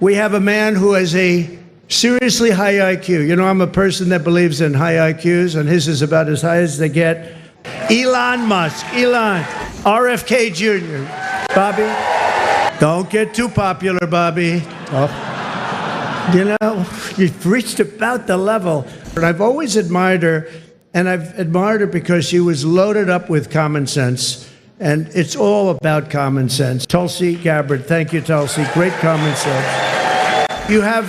We have a man who has a seriously high IQ. You know, I'm a person that believes in high IQs, and his is about as high as they get. Elon Musk. Elon. RFK Jr. Bobby, don't get too popular, Bobby. Oh. You know, you've reached about the level. And I've always admired her, and I've admired her because she was loaded up with common sense. And it's all about common sense. Tulsi Gabbard, thank you, Tulsi. Great common sense. You have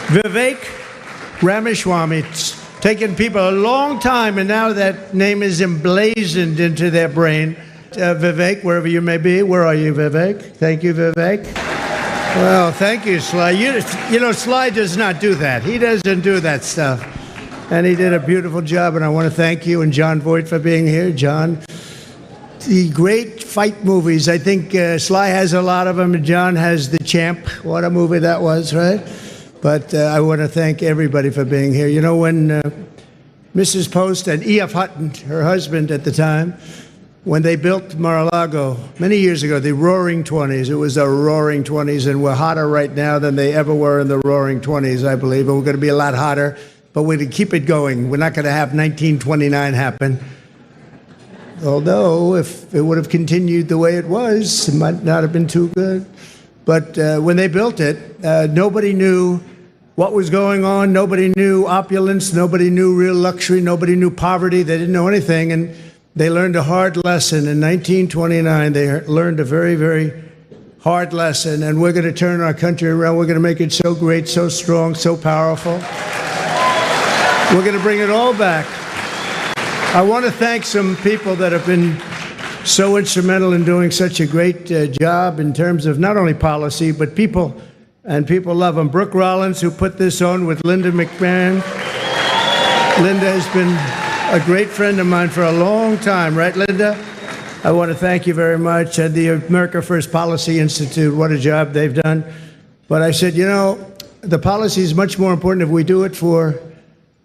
Vivek Ramaswamy. It's taken people a long time, and now that name is emblazoned into their brain. Vivek, wherever you may be. Where are you, Vivek? Thank you, Vivek. Well, thank you, Sly. You know, Sly does not do that. He doesn't do that stuff. And he did a beautiful job, and I want to thank you and John Voight for being here. John, the great fight movies, I think Sly has a lot of them, and John has The Champ. What a movie that was, right? But I want to thank everybody for being here. You know, when Mrs. Post and E.F. Hutton, her husband at the time, when they built Mar-a-Lago many years ago, the Roaring 20s, it was the Roaring 20s, and we're hotter right now than they ever were in the Roaring 20s, I believe, and we're going to be a lot hotter, but we're going to keep it going. We're not going to have 1929 happen. Although, if it would have continued the way it was, it might not have been too good. But when they built it, nobody knew what was going on. Nobody knew opulence. Nobody knew real luxury. Nobody knew poverty. They didn't know anything, and they learned a hard lesson. In 1929, they learned a very, very hard lesson, and we're going to turn our country around. We're going to make it so great, so strong, so powerful. We're going to bring it all back. I want to thank some people that have been so instrumental in doing such a great job in terms of not only policy, but people, and people love them. Brooke Rollins, who put this on with Linda McMahon. Linda has been a great friend of mine for a long time, right, Linda? I want to thank you very much. And the America First Policy Institute, what a job they've done. But I said, you know, the policy is much more important if we do it for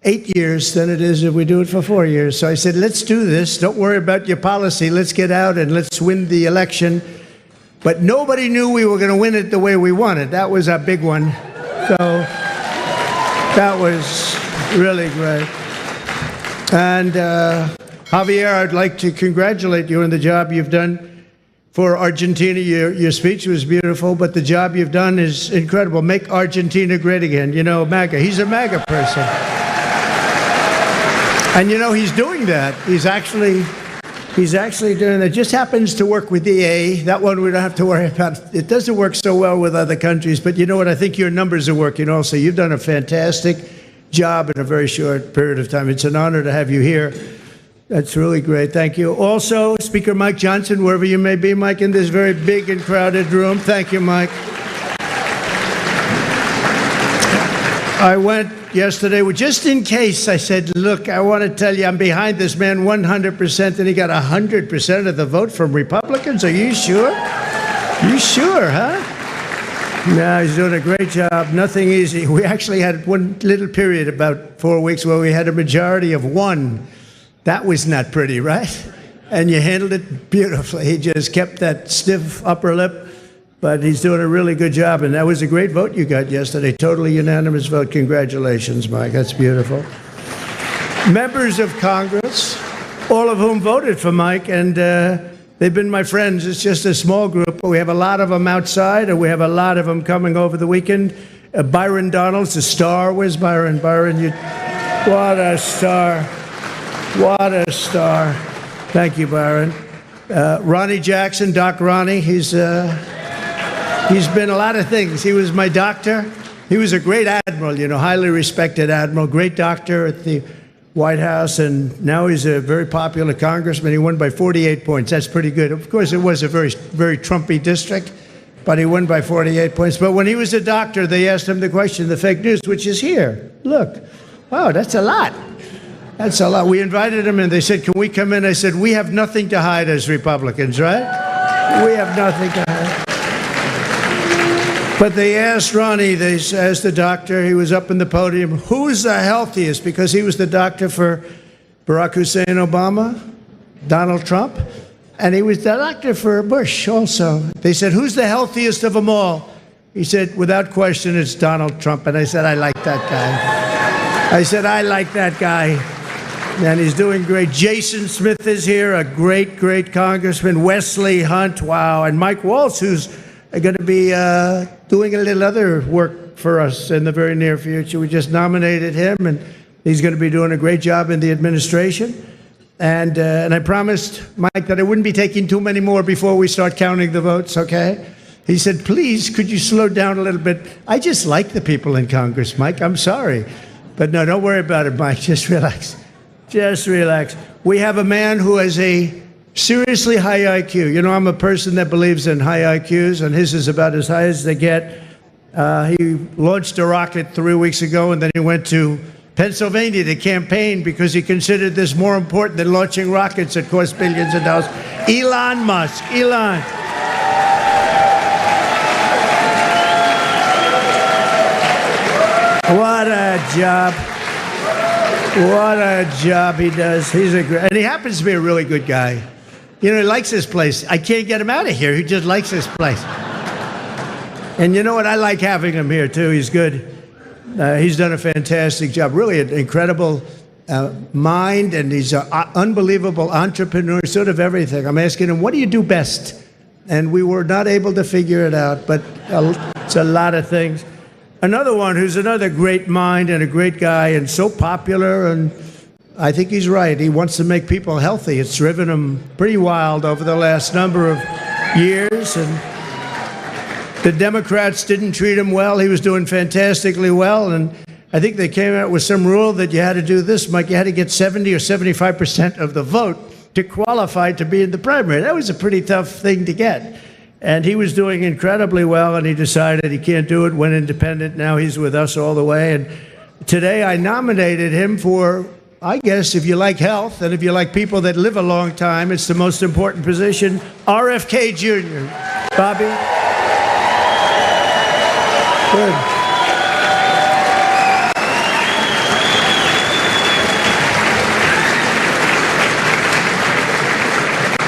8 years than it is if we do it for 4 years. So I said, let's do this. Don't worry about your policy. Let's get out and let's win the election. But nobody knew we were going to win it the way we wanted. That was our big one. So that was really great. And Javier, I'd like to congratulate you on the job you've done for Argentina. Your speech was beautiful, but the job you've done is incredible. Make Argentina great again. You know, MAGA. He's a MAGA person. And you know, he's doing that. He's actually doing that. Just happens to work with EA. That one we don't have to worry about. It doesn't work so well with other countries, but you know what? I think your numbers are working also. You've done a fantastic job in a very short period of time. It's an honor to have you here. That's really great. Thank you. Also, Speaker Mike Johnson, wherever you may be, Mike, in this very big and crowded room. Thank you, Mike. I went yesterday, just in case, I said, look, I want to tell you I'm behind this man 100%, and he got 100% of the vote from Republicans. Are you sure? You sure, huh? No, he's doing a great job. Nothing easy. We actually had one little period, about 4 weeks, where we had a majority of 1. That was not pretty, right? And you handled it beautifully. He just kept that stiff upper lip, but he's doing a really good job. And that was a great vote you got yesterday. Totally unanimous vote. Congratulations, Mike. That's beautiful. Members of Congress, all of whom voted for Mike, and they've been my friends. It's just a small group, but we have a lot of them outside, and we have a lot of them coming over the weekend. Byron Donalds, the star. Where's Byron? Byron, what a star. What a star. Thank you, Byron. Ronnie Jackson, Doc Ronnie, he's been a lot of things. He was my doctor. He was a great admiral, you know, highly respected admiral, great doctor at the White House, and now he's a very popular congressman. He won by 48 points. That's pretty good. Of course, it was a very, very Trumpy district, but he won by 48 points. But when he was a doctor, they asked him the question, the fake news, which is here. Look, wow, that's a lot. That's a lot. We invited him, and they said, can we come in? I said, we have nothing to hide as Republicans, right? We have nothing to hide. But they asked Ronnie, they asked the doctor, he was up in the podium, who's the healthiest? Because he was the doctor for Barack Hussein Obama, Donald Trump, and he was the doctor for Bush also. They said, who's the healthiest of them all? He said, without question, it's Donald Trump. And I said, I like that guy. I said, I like that guy. And he's doing great. Jason Smith is here, a great, great congressman. Wesley Hunt, wow. And Mike Waltz, who's going to be doing a little other work for us in the very near future. We just nominated him, and he's going to be doing a great job in the administration. And I promised Mike that I wouldn't be taking too many more before we start counting the votes, okay? He said, please, could you slow down a little bit? I just like the people in Congress, Mike. I'm sorry. But no, don't worry about it, Mike. Just relax. Just relax. We have a man who has a seriously high IQ. You know, I'm a person that believes in high IQs, and his is about as high as they get. He launched a rocket 3 weeks ago, and then he went to Pennsylvania to campaign because he considered this more important than launching rockets that cost billions of dollars. Elon Musk. Elon. What a job. What a job he does. He's a great, and he happens to be a really good guy. You know, he likes this place. I can't get him out of here. He just likes this place. And you know what? I like having him here, too. He's good. He's done a fantastic job. Really an incredible mind, and he's an unbelievable entrepreneur, sort of everything. I'm asking him, what do you do best? And we were not able to figure it out, but it's a lot of things. Another one who's another great mind and a great guy and so popular, and I think he's right. He wants to make people healthy. It's driven him pretty wild over the last number of years, and the Democrats didn't treat him well. He was doing fantastically well, and I think they came out with some rule that you had to do this, Mike. You had to get 70 or 75% of the vote to qualify to be in the primary. That was a pretty tough thing to get. And he was doing incredibly well, and he decided he can't do it, went independent. Now he's with us all the way. And today I nominated him for, I guess, if you like health and if you like people that live a long time, it's the most important position, RFK Jr. Bobby? Good.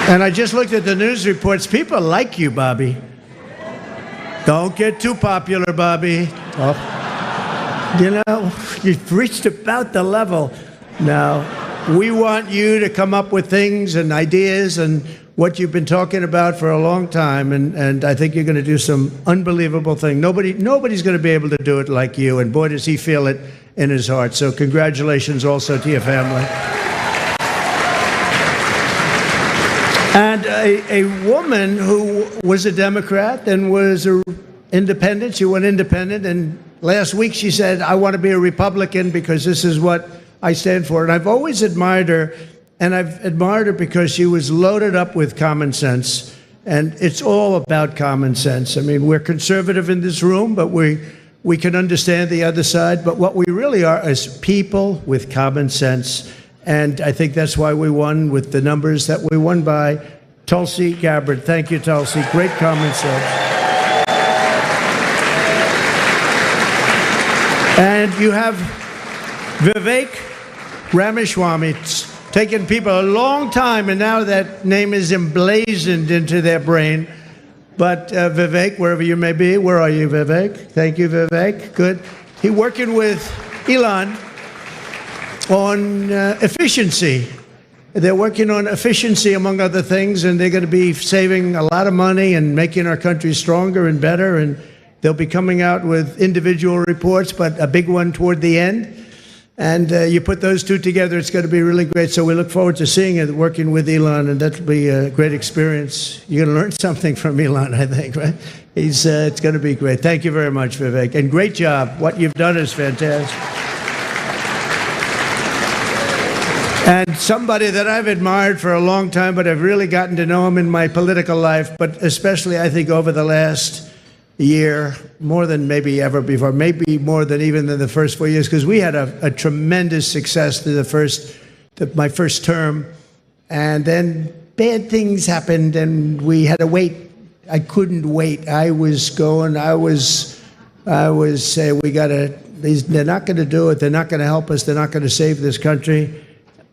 And I just looked at the news reports. People like you, Bobby. Don't get too popular, Bobby. Oh. You know, you've reached about the level. Now, we want you to come up with things and ideas and what you've been talking about for a long time. And I think you're going to do some unbelievable thing. Nobody's going to be able to do it like you. And boy, does he feel it in his heart. So congratulations also to your family. And a woman who was a Democrat and was an independent, she went independent, and last week she said, I want to be a Republican because this is what I stand for. And I've always admired her, and I've admired her because she was loaded up with common sense, and it's all about common sense. I mean, we're conservative in this room, but we can understand the other side, but what we really are is people with common sense. And I think that's why we won with the numbers that we won by. Tulsi Gabbard. Thank you, Tulsi. Great common sense. And you have Vivek Ramaswamy. It's taken people a long time, and now that name is emblazoned into their brain. But Vivek, wherever you may be, where are you, Vivek? Thank you, Vivek. Good. He's working with Elon on efficiency. They're working on efficiency, among other things, and they're going to be saving a lot of money and making our country stronger and better. And they'll be coming out with individual reports, but a big one toward the end. And you put those two together, it's going to be really great. So we look forward to seeing it, working with Elon, and that'll be a great experience. You're going to learn something from Elon, I think, right? It's going to be great. Thank you very much, Vivek. And great job. What you've done is fantastic. And somebody that I've admired for a long time, but I've really gotten to know him in my political life, but especially, I think, over the last year, more than maybe ever before, maybe more than even in the first 4 years, because we had a tremendous success through my first term, and then bad things happened, and we had to wait. I couldn't wait. I was saying, they're not going to do it. They're not going to help us. They're not going to save this country.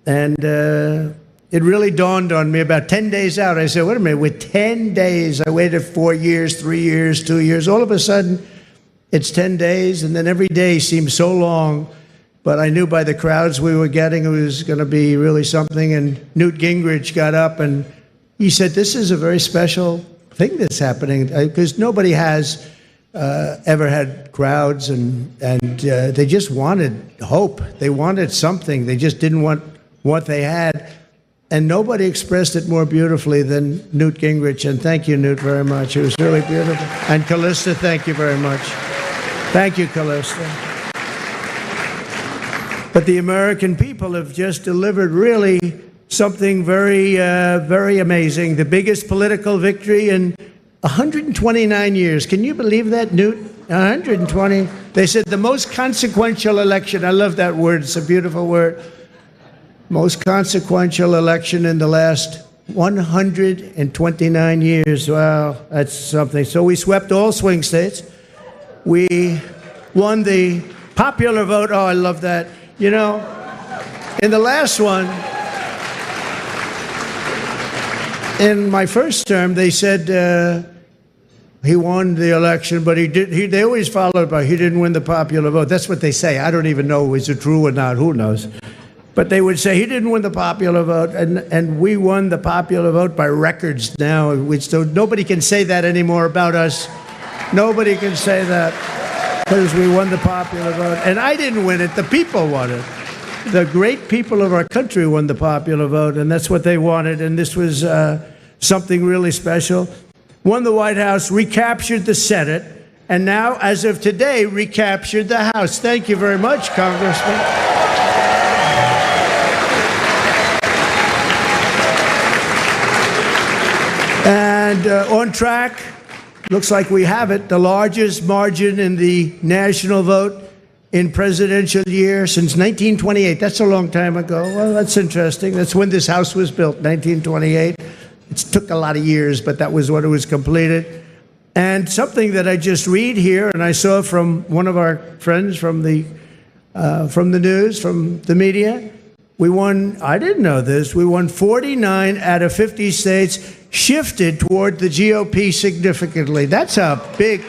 And it really dawned on me about 10 days out. I said, wait a minute, with 10 days, I waited 4 years, 3 years, 2 years. All of a sudden, it's 10 days, and then every day seems so long. But I knew by the crowds we were getting, it was going to be really something. And Newt Gingrich got up and he said, this is a very special thing that's happening, because nobody has ever had crowds, and they just wanted hope. They wanted something. They just didn't want what they had. And nobody expressed it more beautifully than Newt Gingrich. And thank you, Newt, very much. It was really beautiful. And Callista, thank you very much. Thank you, Callista. But the American people have just delivered really something very, very amazing. The biggest political victory in 129 years. Can you believe that, Newt? 120. They said the most consequential election. I love that word. It's a beautiful word. Most consequential election in the last 129 years. Wow, that's something. So we swept all swing states. We won the popular vote. Oh, I love that. You know, in the last one, in my first term, they said he won the election, but they always followed by he didn't win the popular vote. That's what they say. I don't even know is it true or not. Who knows? But they would say he didn't win the popular vote, and we won the popular vote by records now. Nobody can say that anymore about us. Nobody can say that. Because we won the popular vote. And I didn't win it, the people won it. The great people of our country won the popular vote, and that's what they wanted. And this was something really special. Won the White House, recaptured the Senate, and now, as of today, recaptured the House. Thank you very much, Congressman. And on track. Looks like we have it, the largest margin in the national vote in presidential year since 1928. That's a long time ago. Well, that's interesting. That's when this house was built, 1928. It took a lot of years, but that was when it was completed. And something that I just read here, and I saw from one of our friends from the news, from the media, we won, I didn't know this, we won 49 out of 50 states, shifted toward the GOP significantly. That's a big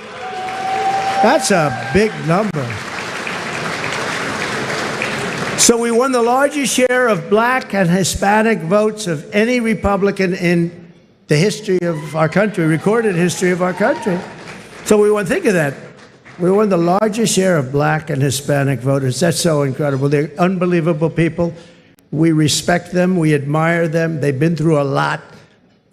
number. So we won the largest share of black and Hispanic votes of any Republican in the history of our country, recorded history of our country. So we won, think of that. We won the largest share of black and Hispanic voters. That's so incredible. They're unbelievable people. We respect them. We admire them. They've been through a lot.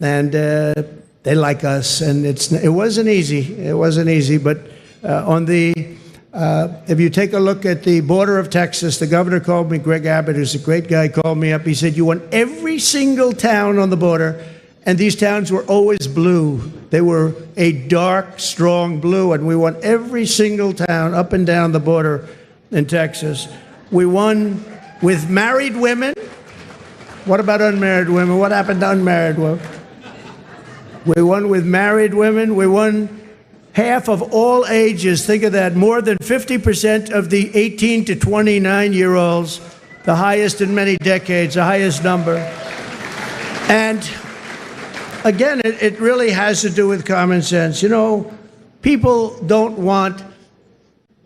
And they like us, and it wasn't easy. It wasn't easy, but if you take a look at the border of Texas, the governor called me, Greg Abbott, who's a great guy, called me up. He said, you won every single town on the border, and these towns were always blue. They were a dark, strong blue, and we won every single town up and down the border in Texas. We won with married women. What about unmarried women? What happened to unmarried women? We won with married women. We won half of all ages. Think of that. More than 50% of the 18 to 29-year-olds, the highest in many decades, the highest number. And again, it really has to do with common sense. You know, people don't want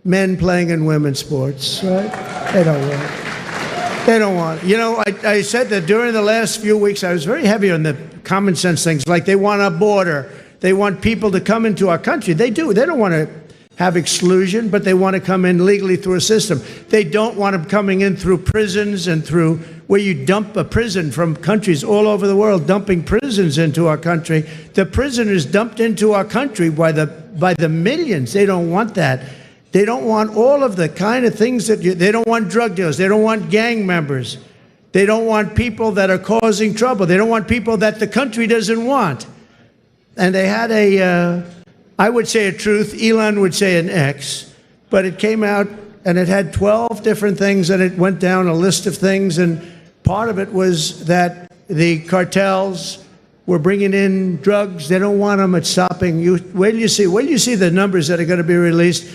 men playing in women's sports, right? They don't want it. They don't want it. You know, I said that during the last few weeks, I was very heavy on the common sense things, like they want a border. They want people to come into our country. They do. They don't want to have exclusion, but they want to come in legally through a system. They don't want them coming in through prisons and through where you dump a prison from countries all over the world, dumping prisons into our country. The prisoners dumped into our country by the millions. They don't want that. They don't want all of the kind of things they don't want drug dealers. They don't want gang members. They don't want people that are causing trouble. They don't want people that the country doesn't want. And they had I would say a truth, Elon would say an X, but it came out and it had 12 different things, and it went down a list of things, and part of it was that the cartels were bringing in drugs. They don't want them at stopping. Wait till you see the numbers that are going to be released.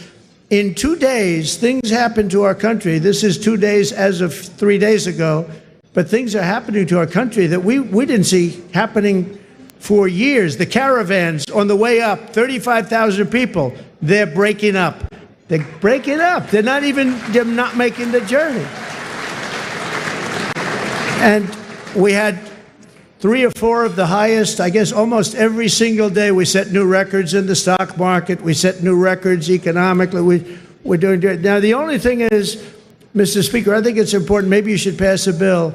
In 2 days, things happened to our country. This is 2 days as of 3 days ago, but things are happening to our country that we didn't see happening for years. The caravans on the way up, 35,000 people, they're breaking up. They break it up. They're not making the journey. And we had 3 or 4 of the highest, I guess almost every single day we set new records in the stock market. We set new records economically. We're doing it. Now, the only thing is, Mr. Speaker, I think it's important, maybe you should pass a bill.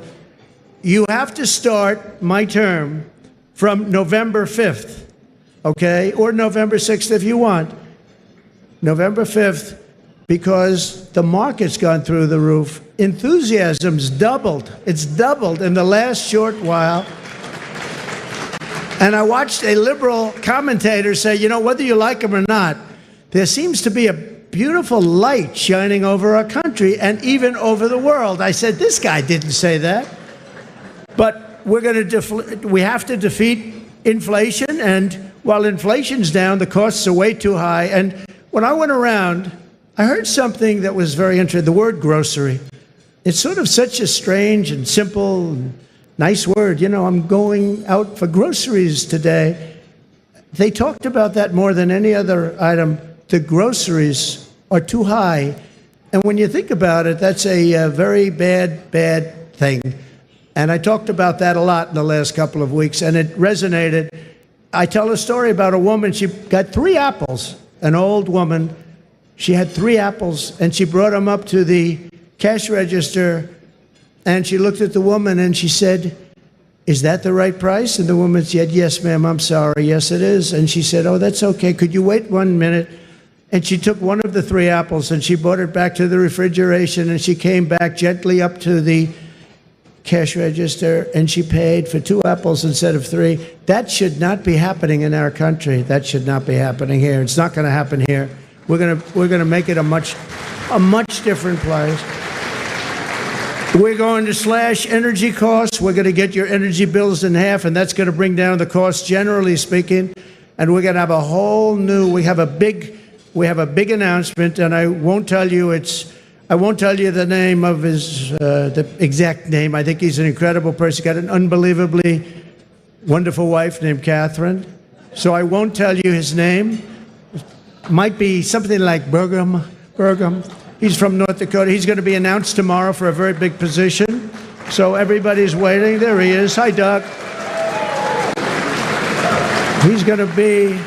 You have to start my term from November 5th, okay? Or November 6th if you want. November 5th, because the market's gone through the roof. Enthusiasm's doubled. It's doubled in the last short while. And I watched a liberal commentator say, you know, whether you like him or not, there seems to be a beautiful light shining over our country and even over the world. I said, this guy didn't say that. But we have to defeat inflation, and while inflation's down, the costs are way too high. And when I went around, I heard something that was very interesting, the word grocery. It's sort of such a strange and simple and nice word. You know, I'm going out for groceries today. They talked about that more than any other item. The groceries are too high. And when you think about it, that's a very bad thing. And I talked about that a lot in the last couple of weeks, and it resonated. I tell a story about a woman. She got 3 apples, an old woman. She had 3 apples, and she brought them up to the cash register, and she looked at the woman, and she said, is that the right price? And the woman said, yes, ma'am, I'm sorry. Yes, it is. And she said, oh, that's okay. Could you wait 1 minute? And she took one of the 3 apples, and she brought it back to the refrigeration, and she came back gently up to the cash register, and she paid for 2 apples instead of 3. That should not be happening in our country. That should not be happening here. It's not going to happen here. We're going to make it a much different place. We're going to slash energy costs. We're going to get your energy bills in half, and that's going to bring down the costs, generally speaking. And we're going to have a whole new. We have a big announcement, and I won't tell you the name of his, the exact name. I think he's an incredible person. He's got an unbelievably wonderful wife named Catherine. So I won't tell you his name. Might be something like Burgum. He's from North Dakota. He's going to be announced tomorrow for a very big position. So everybody's waiting. There he is. Hi, Doug. He's going to be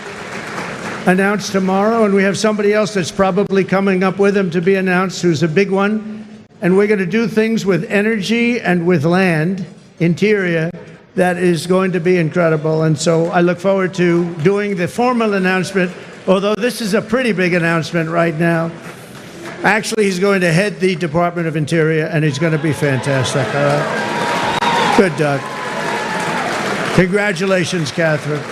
announced tomorrow, and we have somebody else that's probably coming up with him to be announced, who's a big one. And we're going to do things with energy and with land, interior, that is going to be incredible. And so I look forward to doing the formal announcement, although this is a pretty big announcement right now. Actually, he's going to head the Department of Interior, and he's going to be fantastic. All right? Good, Doug. Congratulations, Catherine.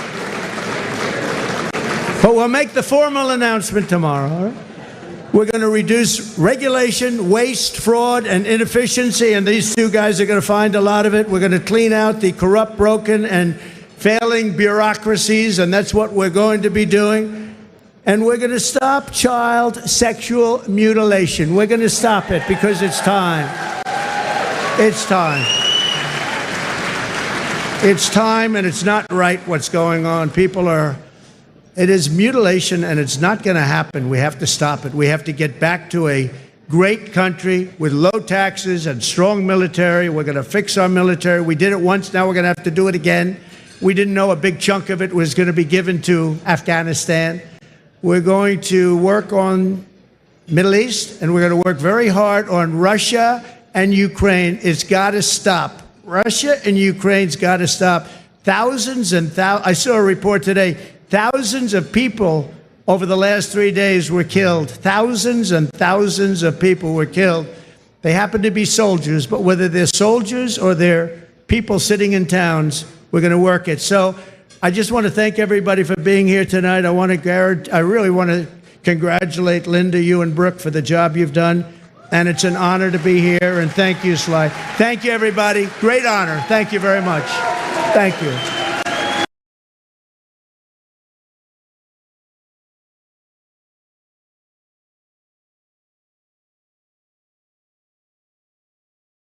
But we'll make the formal announcement tomorrow. All right? We're going to reduce regulation, waste, fraud, and inefficiency, and these 2 guys are going to find a lot of it. We're going to clean out the corrupt, broken, and failing bureaucracies, and that's what we're going to be doing. And we're going to stop child sexual mutilation. We're going to stop it because it's time. It's time. It's time, and it's not right what's going on. It is mutilation, and it's not going to happen. We have to stop it. We have to get back to a great country with low taxes and strong military. We're going to fix our military. We did it once. Now we're going to have to do it again. We didn't know a big chunk of it was going to be given to Afghanistan. We're going to work on Middle East, and we're going to work very hard on Russia and Ukraine. It's got to stop. Russia and Ukraine's got to stop. Thousands and thousands. I saw a report today. Thousands of people over the last 3 days were killed. Thousands and thousands of people were killed. They happen to be soldiers, but whether they're soldiers or they're people sitting in towns, we're going to work it. So I just want to thank everybody for being here tonight. I really want to congratulate Linda, you and Brooke for the job you've done. And it's an honor to be here. And thank you, Sly. Thank you, everybody. Great honor. Thank you very much. Thank you.